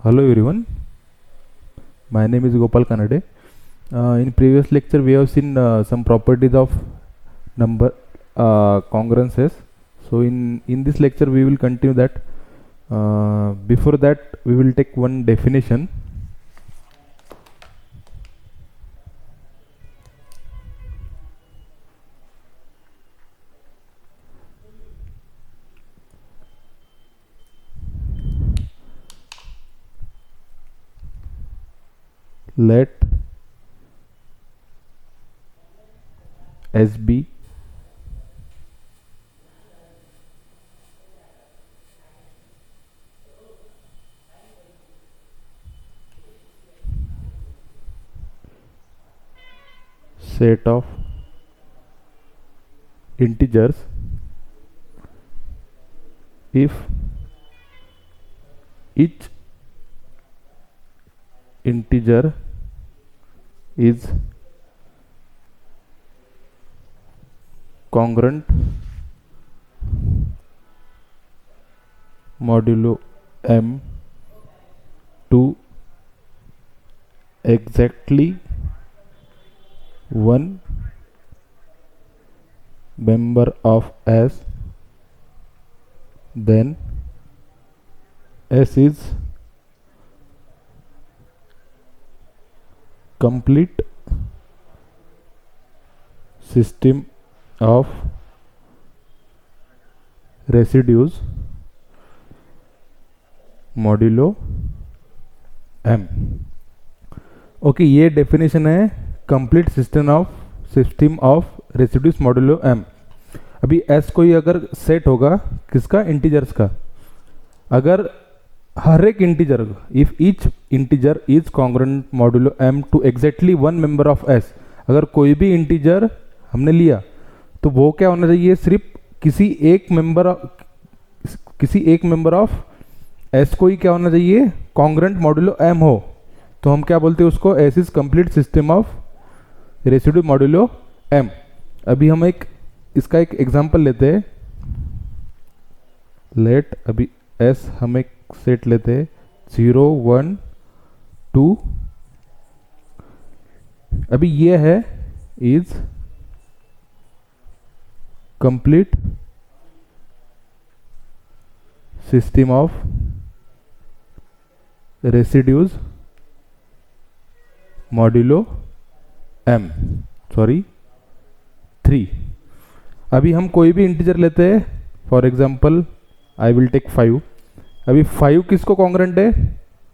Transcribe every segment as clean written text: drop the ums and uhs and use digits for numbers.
Hello everyone, my name is Gopal Kanade. In previous lecture we have seen some properties of number congruences. So in this lecture we will continue that. Before that we will take one definition. Let S be set of integers if each integer is congruent modulo m to exactly one member of S, then S is complete system of residues modulo m. Okay, ये definition है complete system of residues modulo m. अभी s कोई अगर set होगा किसका, integers का, अगर हर एक integer, if each integer is congruent modulo m to exactly one member of s, अगर कोई भी इंटीजर हमने लिया तो वो क्या होना चाहिए, सिर्फ किसी एक मेंबर ऑफ s को ही क्या होना चाहिए, कॉन्ग्रुएंट मॉडुलो m हो. तो हम क्या बोलते हैं उसको, s is complete system of residue modulo m. अभी हम इसका एक एग्जांपल लेते हैं. लेट अभी s हम एक सेट लेते हैं 0 1 2. अभी ये है is complete system of residues modulo m, sorry 3. अभी हम कोई भी इंटीजर लेते हैं, for example I will take 5. अभी 5 किसको कॉन्ग्रुएंट है,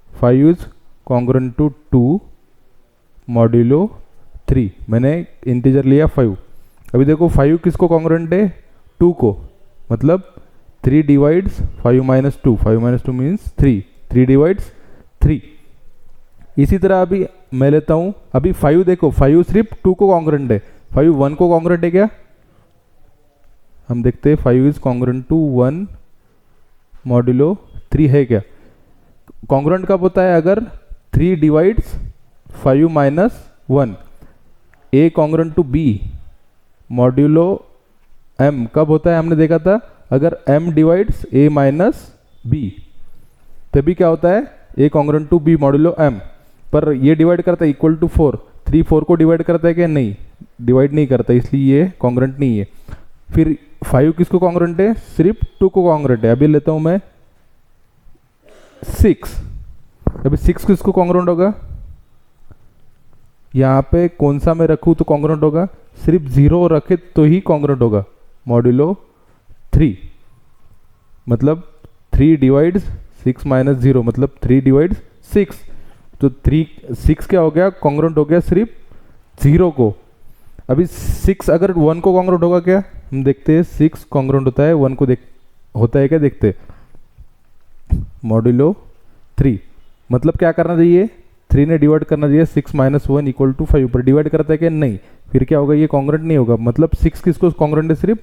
5 इज कॉन्ग्रुएंट टू 2 मॉड्यूलो 3. मैंने इंटीजर लिया 5. अभी देखो 5 किसको कॉन्ग्रुएंट है, 2 को, मतलब 3 divides 5 minus 2, 5 minus 2 means 3, 3 divides 3. इसी तरह अभी मैं लेता हूं, अभी 5 देखो, 5 सिर्फ 2 को कॉन्ग्रुएंट है, 5 1 को कॉन्ग्रुएंट है क्या, हम देखते हैं 5 इज कॉन्ग्रुएंट टू 1 मॉड्यूलो 3 है क्या. कॉन्ग्रुएंट कब होता है, अगर 3 divides 5 minus 1. A congruent to b modulo m कब होता है, हमने देखा था, अगर m divides a minus b, तभी क्या होता है, a congruent to b modulo m. पर ये डिवाइड करता है इक्वल टू 4, 3 4 को डिवाइड करता है क्या, नहीं, डिवाइड नहीं करता, इसलिए ये कॉन्ग्रुएंट नहीं है. फिर 5 किसको कॉन्ग्रुएंट है, सिर्फ 2 को कॉन्ग्रुएंट है. अभी लेता हूं मैं 6. अभी 6 किसको कॉन्ग्रुएंट होगा, यहाँ पे कौन सा मैं रखूँ तो कॉन्ग्रुएंट होगा, सिर्फ 0 रखे तो ही कॉन्ग्रुएंट होगा, मॉड्यूलो 3. मतलब 3 डिवाइड्स 6 माइनस 0, मतलब 3 डिवाइड्स 6. तो 6 क्या हो गया, कॉन्ग्रुएंट हो गया सिर्फ 0 को. अभी 6 अगर 1 को कॉन्ग्रुएंट होगा क्या, हम देखते हैं 6 कॉन्ग्रुएंट होता है 1 को, होता है क्या, देखते मॉड्यूलो 3. मतलब क्या करना चाहिए, 3 ने डिवाइड करना चाहिए 6 माइनस 1 इक्वल टू 5, पर डिवाइड करता है क्या, नहीं, फिर क्या होगा, ये कॉन्ग्रुएंट नहीं होगा. मतलब 6 किसको कॉन्ग्रुएंट है, सिर्फ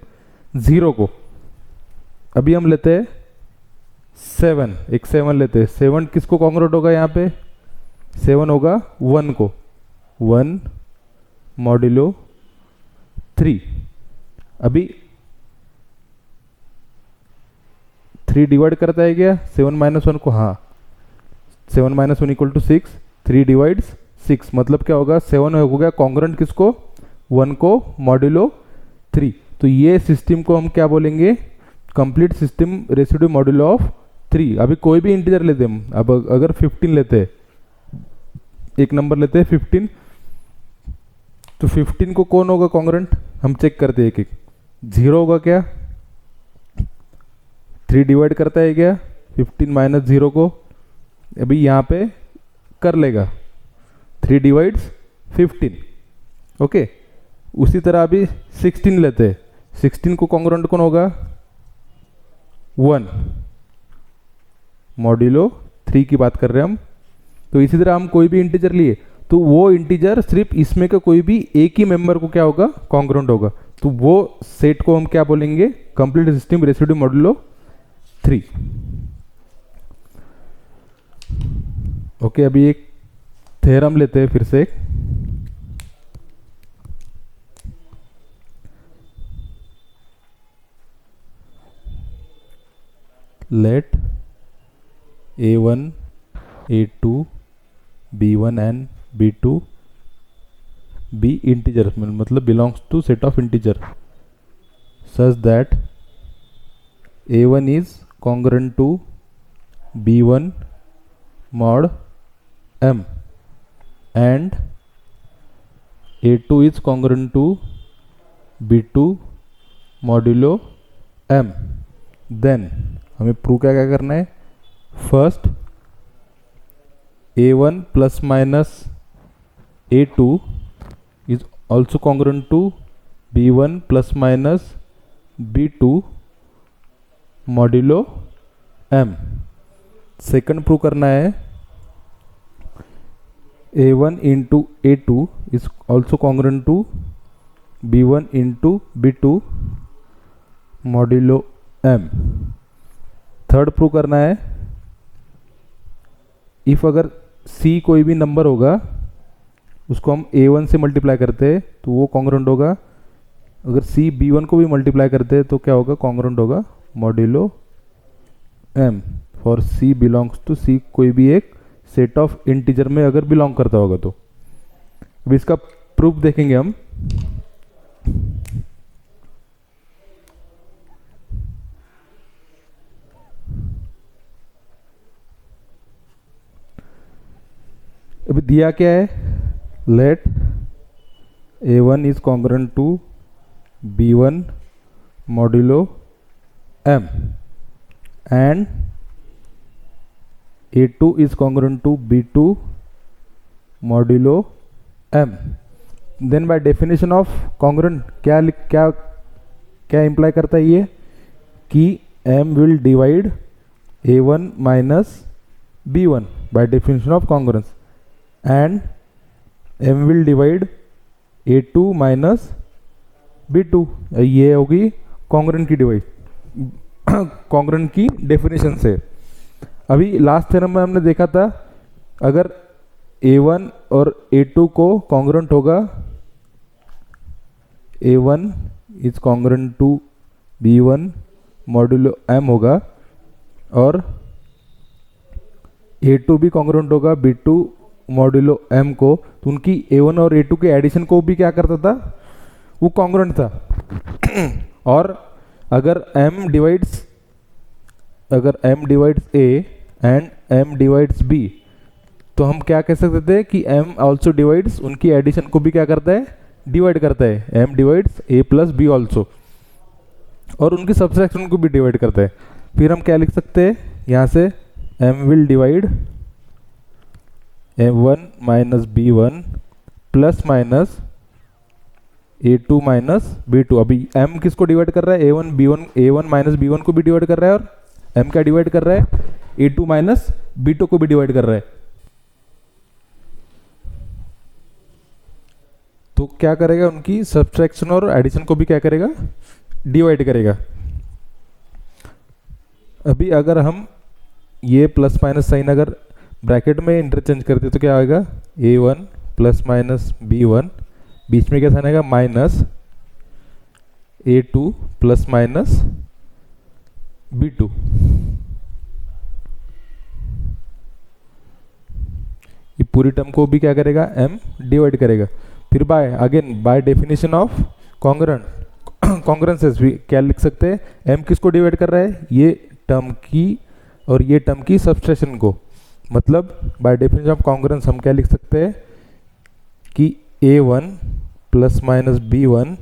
0 को. अभी हम लेते हैं 7, एक 7 लेते हैं. 7 किसको कॉन्ग्रुएंट होगा, यहाँ पे 7 होगा 1 को, 1 मॉड्यूलो 3. अभी 3 डिवाइड करता है क्या 7 माइनस 1 को, हाँ, 7 माइनस 1 इक्वल टू 6, 3 डिवाइड्स 6, मतलब क्या होगा 7 हो गया कॉन्ग्रुएंट किसको, 1 को मॉड्यूलो 3। तो ये सिस्टम को हम क्या बोलेंगे, complete system residue modulo of 3। अभी कोई भी इंटीजर लेते हैं हम, अब अगर 15 लेते हैं, एक नंबर लेते हैं 15, तो 15 को कौन होगा कॉन्ग्रुएंट, हम चेक करते हैं एक एक। 0 होगा क्या, 3 डिवाइड करता है क्या 15 माइनस 0 को, अभी यहाँ पे कर लेगा 3 डिवाइड्स 15, ओके। उसी तरह अभी 16 लेते हैं, 16 को कॉन्ग्रुएंट कौन होगा, 1 मॉड्यूलो 3 की बात कर रहे हैं हम। तो इसी तरह हम कोई भी इंटीजर लिए तो वो इंटीजर सिर्फ इसमें का कोई भी एक ही मेंबर को क्या होगा, कॉन्ग्रुएंट होगा। तो वो सेट को हम क्या बोलेंगे, complete system residue modulo 3। Okay, अभी एक थ्योरम लेते हैं फिर से। Let a1 a2 b1 and b2 be integer, मतलब belongs to set of integer such that a1 is congruent to b1 mod m and a2 is congruent to b2 modulo m। Then हमें prove क्या क्या करना है, first a1 plus minus a2 is also congruent to b1 plus minus b2 modulo m। Second prove करना है a1 into a2 is also congruent to b1 into b2 modulo m। Third prove करना है if अगर c कोई भी number होगा उसको हम a1 से मल्टीप्लाई करते हैं तो वो कॉन्ग्रुएंट होगा, अगर c b1 को भी मल्टीप्लाई करते हैं तो क्या होगा, कॉन्ग्रुएंट होगा modulo m for c belongs to c, कोई भी एक सेट ऑफ इंटीजर में अगर बिलोंग करता होगा तो। अब इसका प्रूफ देखेंगे हम। अभी दिया क्या है, let a1 is congruent to b1 modulo m and a2 is congruent to b2 modulo m। Then by definition of congruent क्या क्या क्या इंप्लाई करता है ये, कि m will divide a1 minus b1 by definition of congruence and m will divide a2 minus b2। ये होगी congruent की डिवाइड, कॉन्ग्रुएंट की डेफिनेशन से। अभी लास्ट थ्योरम में हमने देखा था अगर a1 और a2 को कॉन्ग्रुएंट होगा, a1 is congruent to b1 modulo m होगा और a2 भी कॉन्ग्रुएंट होगा b2 मॉड्यूलो m को, तो उनकी a1 और a2 के एडिशन को भी क्या करता था, वो कॉन्ग्रुएंट था। और अगर m divides a and m divides b, तो हम क्या कह सकते थे कि m ऑल्सो डिवाइड्स, उनकी एडिशन को भी क्या करता है, डिवाइड करता है। m divides a plus b also, और उनकी सब्सट्रैक्शन को भी डिवाइड करता है। फिर हम क्या लिख सकते हैं यहाँ से, m will divide a1 minus b1 plus minus a2 minus b2। अभी m किसको डिवाइड कर रहा है, a1 माइनस b1 को भी डिवाइड कर रहा है, और m क्या डिवाइड कर रहा है, a2 माइनस b2 को भी डिवाइड कर रहा है। तो क्या करेगा, उनकी सब्सट्रैक्शन और एडिशन को भी क्या करेगा, डिवाइड करेगा। अभी अगर हम ये प्लस माइनस साइन अगर ब्रैकेट में इंटरचेंज करते तो क्या आएगा, a1 प्लस माइनस b1, बीच में क्या साइन आएगा, minus a2 plus minus b2। ये पूरी टर्म को भी क्या करेगा, m डिवाइड करेगा। फिर by again by definition of congruences क्या लिख सकते हैं, m किसको डिवाइड कर रहा है, ये टर्म की और ये टर्म की सबट्रैक्शन को। मतलब बाय डेफिनेशन ऑफ कॉन्ग्रुएंस हम क्या लिख सकते हैं कि a1 plus minus b1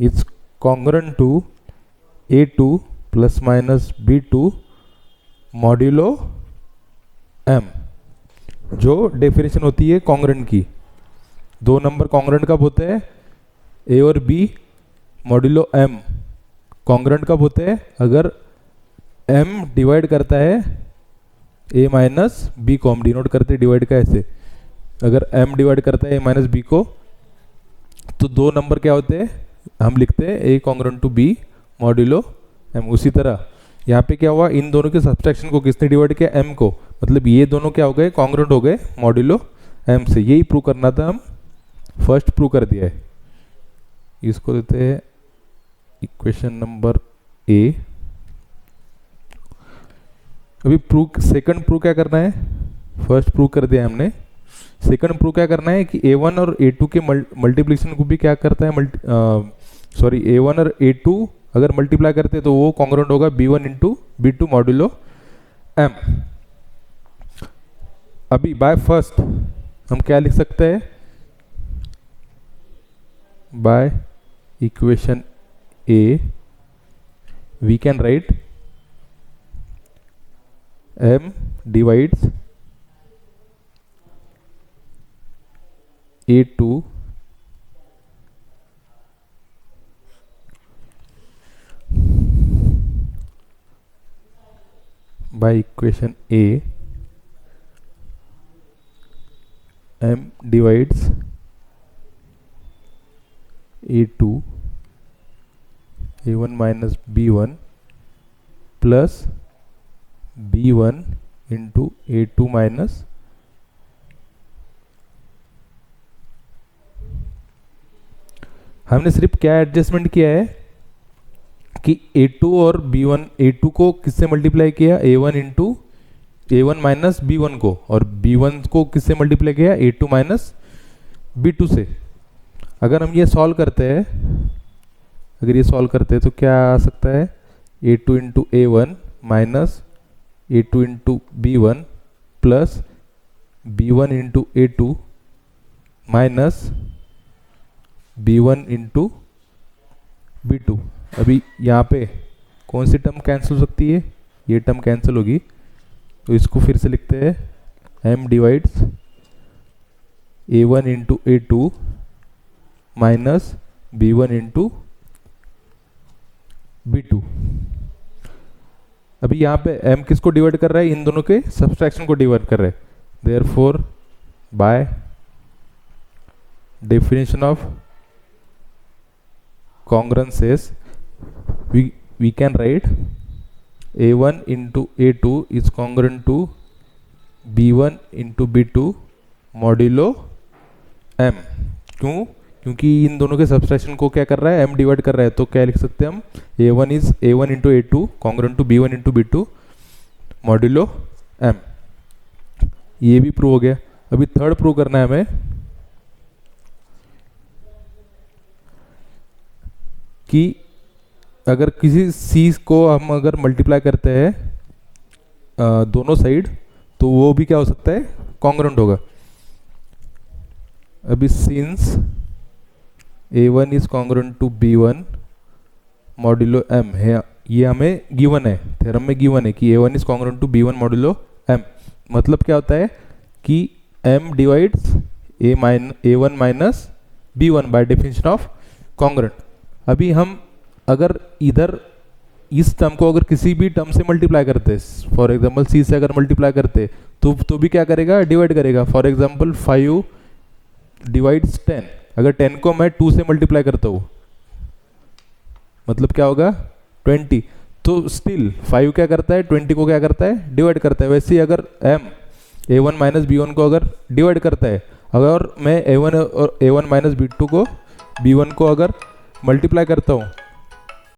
is congruent to a2 plus minus b2 modulo m, जो डेफिनेशन होती है कॉन्ग्रुएंट की। दो नंबर कॉन्ग्रुएंट कब होते हैं, a और b मॉड्यूलो m कॉन्ग्रुएंट कब होते हैं, अगर m डिवाइड करता है a माइनस b को। हम डिनोट करते हैं डिवाइड का ऐसे, अगर m डिवाइड करता है a माइनस b को, तो दो नंबर क्या होते हैं, हम लिखते हैं a congruent to b modulo m। उसी तरह यहाँ पे क्या हुआ, इन दोनों के सब्सट्रैक्शन को किसने डिवाइड किया, m को। मतलब ये दोनों क्या हो गए, कॉन्ग्रुएंट हो गए मॉड्यूलो m से। यही प्रूव करना था, हम फर्स्ट प्रूव कर दिया है। इसको देते हैं इक्वेशन नंबर a। अभी प्रूव सेकंड प्रूव क्या करना है, फर्स्ट प्रूव कर दिया हमने। सेकंड प्रूव क्या करना है कि a1 और a2 के मल्टीप्लिकेशन को भी क्या करता है, a1 और a2 अगर मल्टीप्लाई करते हैं तो वो कॉन्ग्रुएंट होगा b1 into b2 modulo m। अभी बाय फर्स्ट हम क्या लिख सकते हैं, by equation a we can write m divides a2 by equation a m divides a2 a1 minus b1 plus b1 into a2 minus हमने सिर्फ क्या एडजस्टमेंट किया है कि a2 और b1, a2 को किससे मल्टीप्लाई किया, a1 into a1 minus b1 को, और b1 को किससे मल्टीप्लाई किया, a2 माइनस b2 से। अगर हम ये सॉल्व करते हैं, अगर ये सॉल्व करते हैं तो क्या आ सकता है, a2 into a1 minus a2 into b1 plus b1 into a2 minus b1 into b2। अभी यहाँ पे कौन सी टर्म कैंसिल हो सकती है, ये टर्म कैंसिल होगी, तो इसको फिर से लिखते हैं m divides a1 into a2 minus b1 into b2। अभी यहाँ पे m किसको डिवाइड कर रहा है, इन दोनों के सब्सट्रैक्शन को डिवाइड कर रहा है। Therefore by definition of congruences we can write a1 into a2 is congruent to b1 into b2 modulo m। क्यों, क्योंकि इन दोनों के सब्सट्रैक्शन को क्या कर रहा है, m डिवाइड कर रहा है। तो क्या लिख सकते हैं हम, a1 is a1 into a2 congruent to b1 into b2 modulo m। ये भी प्रूव हो गया। अभी थर्ड प्रूव करना है हमें कि अगर किसी c को हम अगर मल्टीप्लाई करते हैं दोनों साइड, तो वो भी क्या हो सकता है, कॉन्ग्रुएंट होगा। अभी since a1 is congruent to b1 modulo m है, ये हमें गिवन है, थ्योरम में गिवन है कि a1 is congruent to b1 modulo m। मतलब क्या होता है कि m divides a1 minus b1 by definition of congruent. अभी हम अगर इधर इस टर्म को अगर किसी भी टर्म से मल्टीप्लाई करते, फॉर एग्जांपल c से अगर मल्टीप्लाई करते, तो भी क्या करेगा, डिवाइड करेगा। फॉर एग्जांपल 5 डिवाइड्स 10, अगर 10 को मैं 2 से मल्टीप्लाई करता हूँ, मतलब क्या होगा 20। तो स्टिल 5 क्या करता है, 20 को क्या करता है, डिवाइड करता है। वैसे ही अगर m a1 माइनस b1 को अगर डिवाइड करता है, अगर मैं a1 और a1 माइनस b2 को b1 को अगर मल्टीप्लाई करता हूँ,